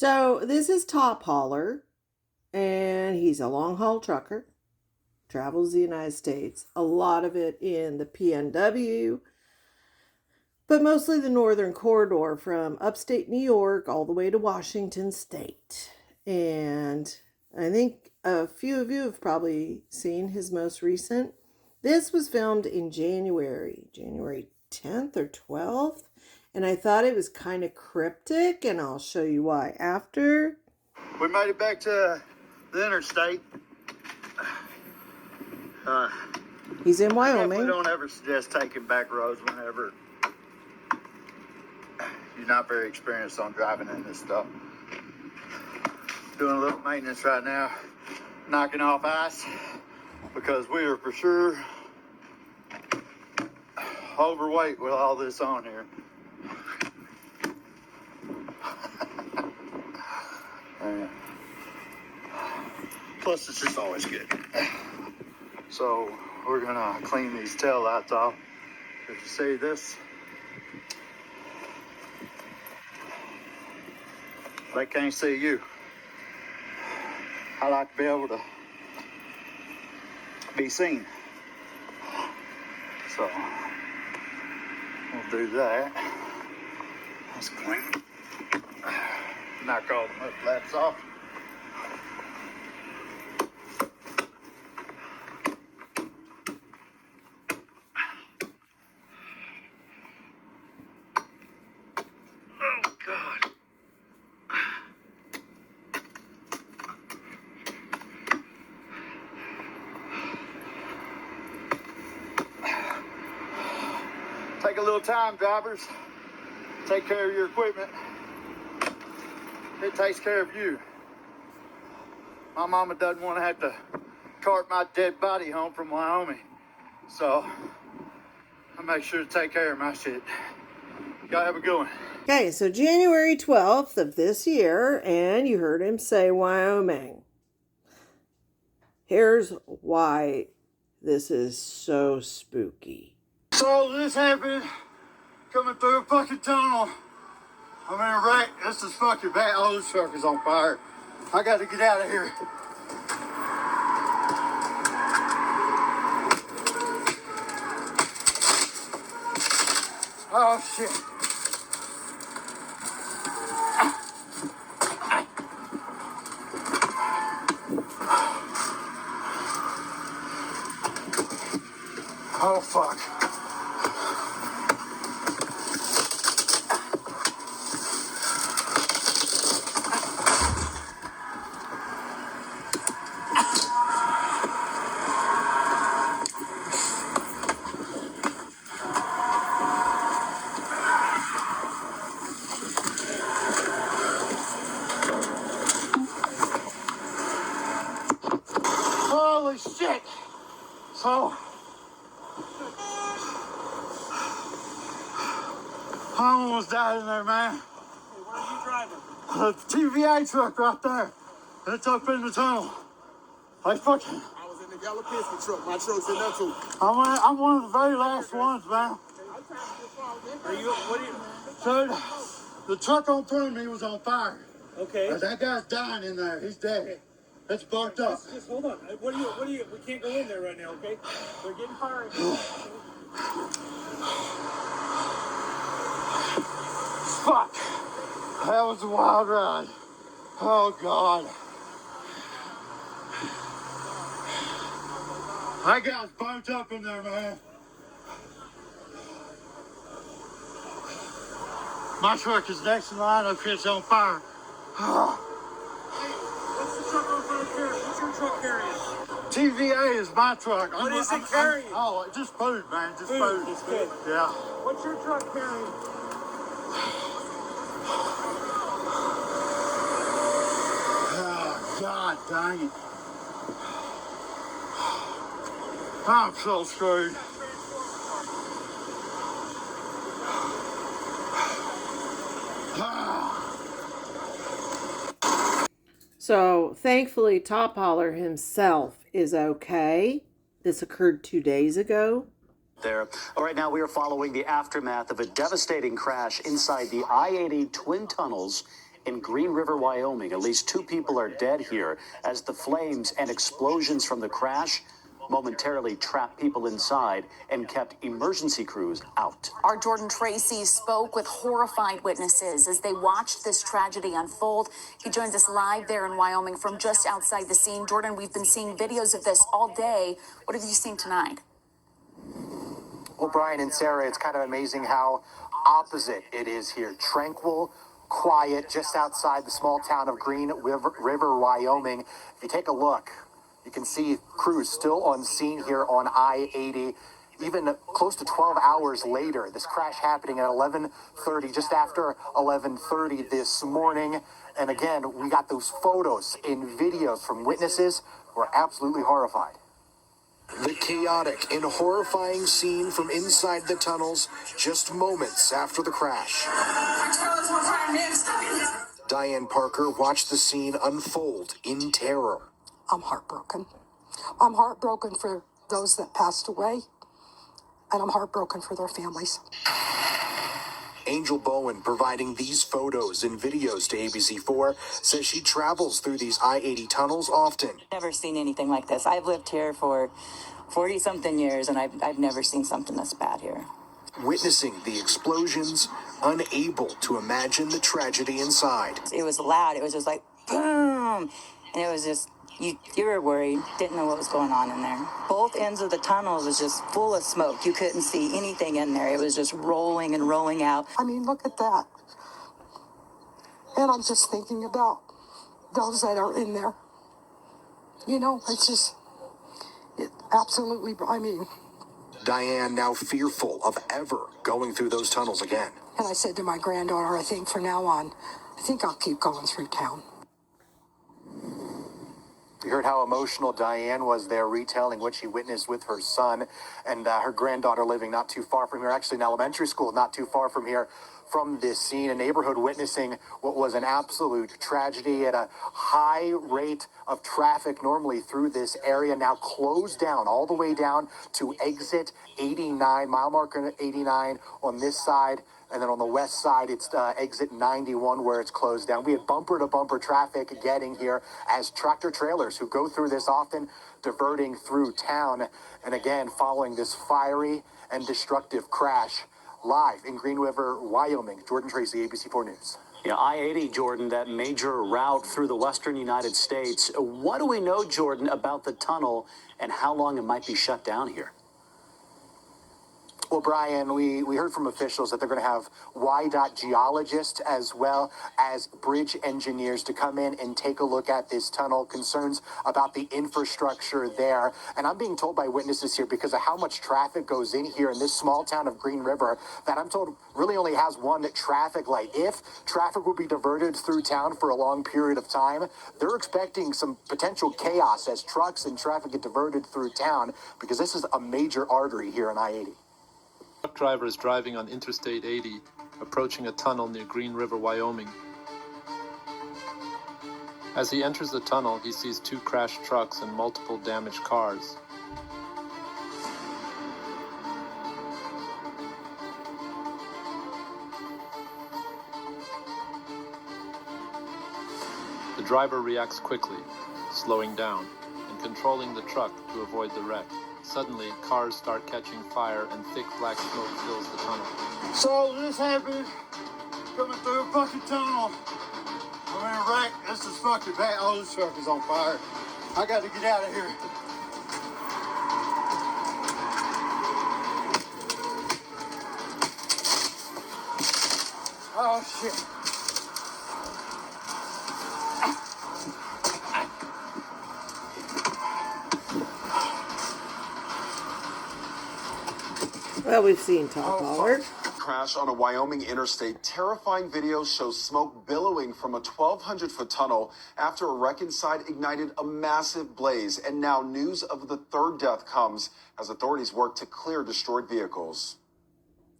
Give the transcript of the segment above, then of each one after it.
So this is Top Hauler, and he's a long haul trucker, travels the United States, a lot of it in the PNW, but mostly the northern corridor from upstate New York all the way to Washington State. And I think a few of you have probably seen his most recent. This was filmed in January 10th or 12th. And I thought it was kind of cryptic, and I'll show you why after. We made it back to the interstate. He's in Wyoming. We don't ever suggest taking back roads whenever you're not very experienced on driving in this stuff. Doing a little maintenance right now, knocking off ice, because we are for sure overweight with all this on here. Plus, it's just always good. So we're gonna clean these tail lights off. If you see this, they can't see you. I like to be able to be seen. So we'll do that. Let's clean. Knock all the mud flaps off. Oh, God. Take a little time, drivers. Take care of your equipment. It takes care of you. My mama doesn't want to have to cart my dead body home from Wyoming. So I make sure to take care of my shit. Y'all have a good one. Okay, so January 12th of this year, and you heard him say Wyoming. Here's why this is so spooky. So this happened coming through a fucking tunnel. I'm in a wreck. This is fucking bad. Oh, this truck is on fire. I got to get out of here. Oh, shit. Oh, fuck. Holy shit! So, I almost died in there, man. Hey, where are you driving? The TVA truck right there. It's up in the tunnel. I fucking... I was in the yellow Penske truck. My truck's in there too. I'm one of the very last ones, man. Are you, what are you? Dude, the truck on front of me was on fire. Okay. That guy's dying in there. He's dead. Okay. It's bucked up. Just hold on. What are you, we can't go in there right now, okay? They're getting fired. Fuck. That was a wild ride. Oh, God. That guy's burnt up in there, man. My truck is next in line up here. It's on fire. What's the truck on front carrying? What's your truck carrying? TVA is my truck. What is it carrying? Oh, just food, man. Just food. Just good. Yeah. What's your truck carrying? Oh, God dang it. I'm so screwed. So thankfully, Top Hauler himself is okay. This occurred 2 days ago. There. All right, now we are following the aftermath of a devastating crash inside the I-80 twin tunnels in Green River, Wyoming. At least 2 people are dead here as the flames and explosions from the crash momentarily trapped people inside and kept emergency crews out. Our Jordan Tracy spoke with horrified witnesses as they watched this tragedy unfold. He joins us live there in Wyoming from just outside the scene. Jordan, we've been seeing videos of this all day. What have you seen tonight? Well, Brian and Sarah, it's kind of amazing how opposite it is here. Tranquil, quiet, just outside the small town of Green River, Wyoming. If you take a look, you can see crews still on scene here on I-80. Even close to 12 hours later, this crash happening at 11:30, just after 11:30 this morning. And again, we got those photos and videos from witnesses who are absolutely horrified. The chaotic and horrifying scene from inside the tunnels just moments after the crash. Diane Parker watched the scene unfold in terror. I'm heartbroken. I'm heartbroken for those that passed away, and I'm heartbroken for their families. Angel Bowen, providing these photos and videos to ABC4, says she travels through these I-80 tunnels often. Never seen anything like this. I've lived here for 40-something years, and I've never seen something this bad here. Witnessing the explosions, unable to imagine the tragedy inside. It was loud. It was just like, boom. And it was just, you were worried. Didn't know what was going on in there. Both ends of the tunnel was just full of smoke. You couldn't see anything in there. It was just rolling and rolling out. I mean, look at that. And I'm just thinking about those that are in there. You know, it's just, absolutely, I mean. Diane now fearful of ever going through those tunnels again. And I said to my granddaughter, I think from now on, I think I'll keep going through town. You heard how emotional Diane was there, retelling what she witnessed with her son and her granddaughter living not too far from here, actually in elementary school, not too far from here, from this scene, a neighborhood witnessing what was an absolute tragedy at a high rate of traffic normally through this area, now closed down all the way down to exit 89, mile marker 89 on this side. And then on the west side, it's exit 91 where it's closed down. We had bumper-to-bumper traffic getting here as tractor trailers who go through this often diverting through town. And again, following this fiery and destructive crash. Live in Green River, Wyoming, Jordan Tracy, ABC4 News. Yeah, I-80, Jordan, that major route through the western United States. What do we know, Jordan, about the tunnel and how long it might be shut down here? Well, Brian, we heard from officials that they're going to have YDOT geologists as well as bridge engineers to come in and take a look at this tunnel, concerns about the infrastructure there. And I'm being told by witnesses here, because of how much traffic goes in here in this small town of Green River, that I'm told really only has one traffic light. If traffic will be diverted through town for a long period of time, they're expecting some potential chaos as trucks and traffic get diverted through town, because this is a major artery here in I-80. Truck driver is driving on Interstate 80, approaching a tunnel near Green River, Wyoming. As he enters the tunnel, he sees 2 crashed trucks and multiple damaged cars. The driver reacts quickly, slowing down and controlling the truck to avoid the wreck. Suddenly, cars start catching fire and thick black smoke fills the tunnel. So this happened coming through a fucking tunnel. I'm in a wreck. This is fucking bad. Oh, this truck is on fire. I got to get out of here. Oh, shit. Well, we've seen Top Pollard. Crash on a Wyoming interstate. Terrifying video shows smoke billowing from a 1,200-foot tunnel after a wreck inside ignited a massive blaze. And now news of the 3rd death comes as authorities work to clear destroyed vehicles.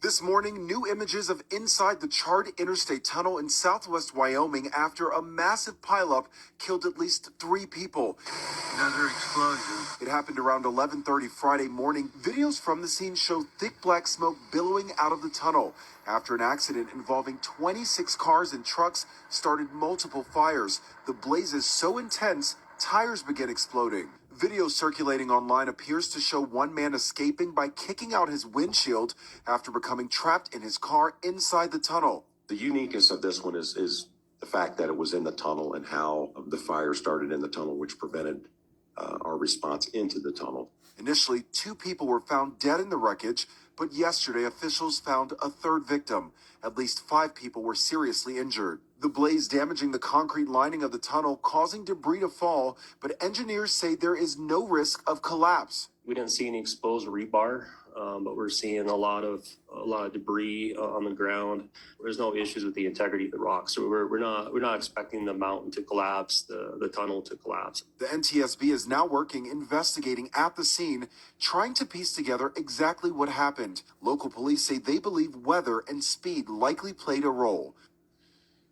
This morning, new images of inside the charred interstate tunnel in southwest Wyoming after a massive pileup killed at least 3 people. Another explosion. It happened around 11:30 Friday morning. Videos from the scene show thick black smoke billowing out of the tunnel after an accident involving 26 cars and trucks started multiple fires. The blazes so intense, tires began exploding. Video circulating online appears to show one man escaping by kicking out his windshield after becoming trapped in his car inside the tunnel. The uniqueness of this one is the fact that it was in the tunnel and how the fire started in the tunnel, which prevented our response into the tunnel. Initially, 2 people were found dead in the wreckage, but yesterday officials found a third victim. At least 5 people were seriously injured. The blaze damaging the concrete lining of the tunnel, causing debris to fall, but engineers say there is no risk of collapse. We didn't see any exposed rebar, but we're seeing a lot of debris on the ground. There's no issues with the integrity of the rock, so we're not expecting the mountain to collapse, the tunnel to collapse. The NTSB is now working, investigating at the scene, trying to piece together exactly what happened. Local police say they believe weather and speed likely played a role.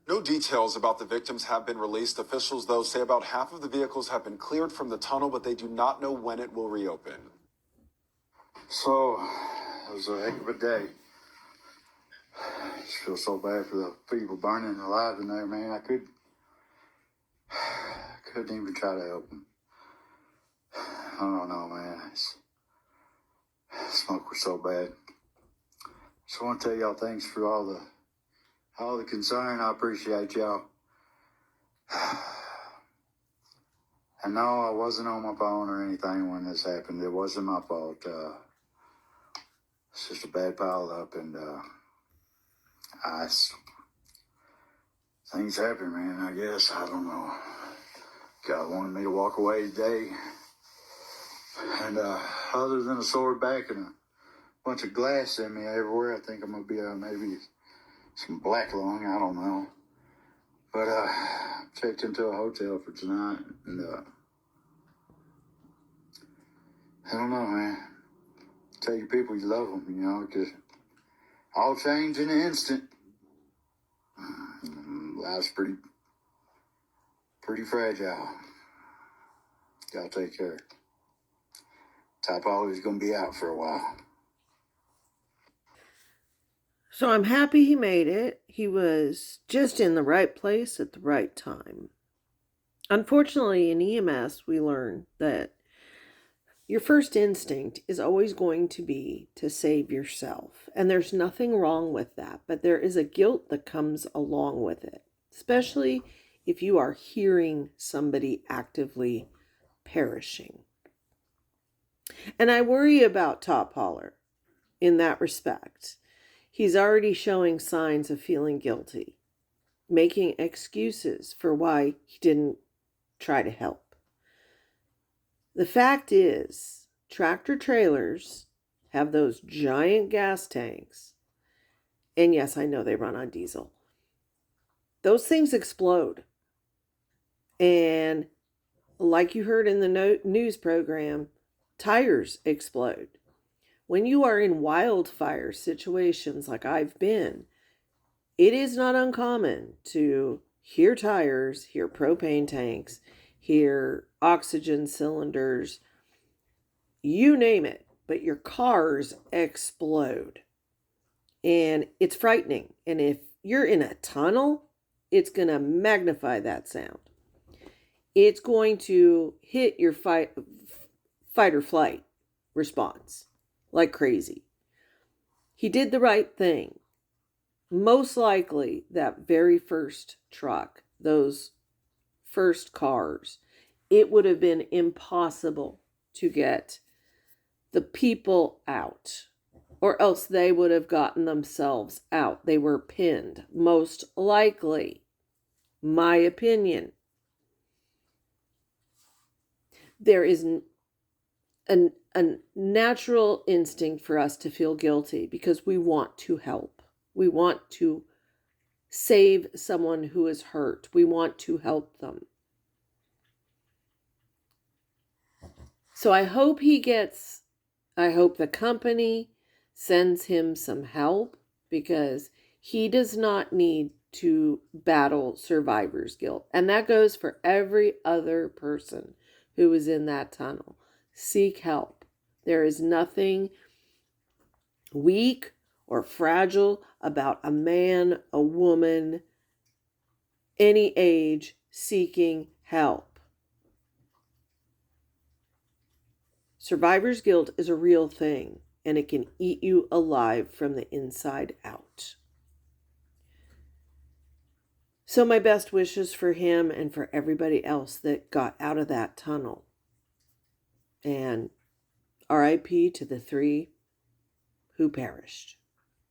No details about the victims have been released. Officials, though, say about half of the vehicles have been cleared from the tunnel, but they do not know when it will reopen. So, it was a heck of a day. I just feel so bad for the people burning alive in there, man. I couldn't even try to help them. I don't know, man. Smoke was so bad. Just want to tell y'all thanks for all the concern. I appreciate y'all. I know I wasn't on my phone or anything when this happened. It wasn't my fault. It's just a bad pile up, and things happen, man. I guess I don't know. God wanted me to walk away today, and other than a sore back and a bunch of glass in me everywhere, I think I'm gonna be maybe some black lung, I don't know. But checked into a hotel for tonight, and I don't know, man. Tell your people you love them, you know, because all change in an instant. Life's pretty fragile. Y'all take care. Top Ollie's gonna be out for a while. So I'm happy he made it. He was just in the right place at the right time. Unfortunately, in EMS, we learned that your first instinct is always going to be to save yourself. And there's nothing wrong with that, but there is a guilt that comes along with it, especially if you are hearing somebody actively perishing. And I worry about Top Holler in that respect. He's already showing signs of feeling guilty, making excuses for why he didn't try to help. The fact is, tractor trailers have those giant gas tanks. And yes, I know they run on diesel. Those things explode. And like you heard in the news program, tires explode. When you are in wildfire situations like I've been, it is not uncommon to hear tires, hear propane tanks, hear oxygen cylinders, you name it, but your cars explode. And it's frightening. And if you're in a tunnel, it's going to magnify that sound. It's going to hit your fight or flight response like crazy. He did the right thing. Most likely, that very first truck, those first cars, it would have been impossible to get the people out, or else they would have gotten themselves out. They were pinned, most likely. My opinion. There is a natural instinct for us to feel guilty because we want to help. We want to save someone who is hurt. We want to help them. So I hope the company sends him some help because he does not need to battle survivor's guilt. And that goes for every other person who was in that tunnel. seek help. There is nothing weak or fragile about a man, a woman, any age seeking help. Survivor's guilt is a real thing, and it can eat you alive from the inside out. So my best wishes for him and for everybody else that got out of that tunnel. And RIP to the 3 who perished.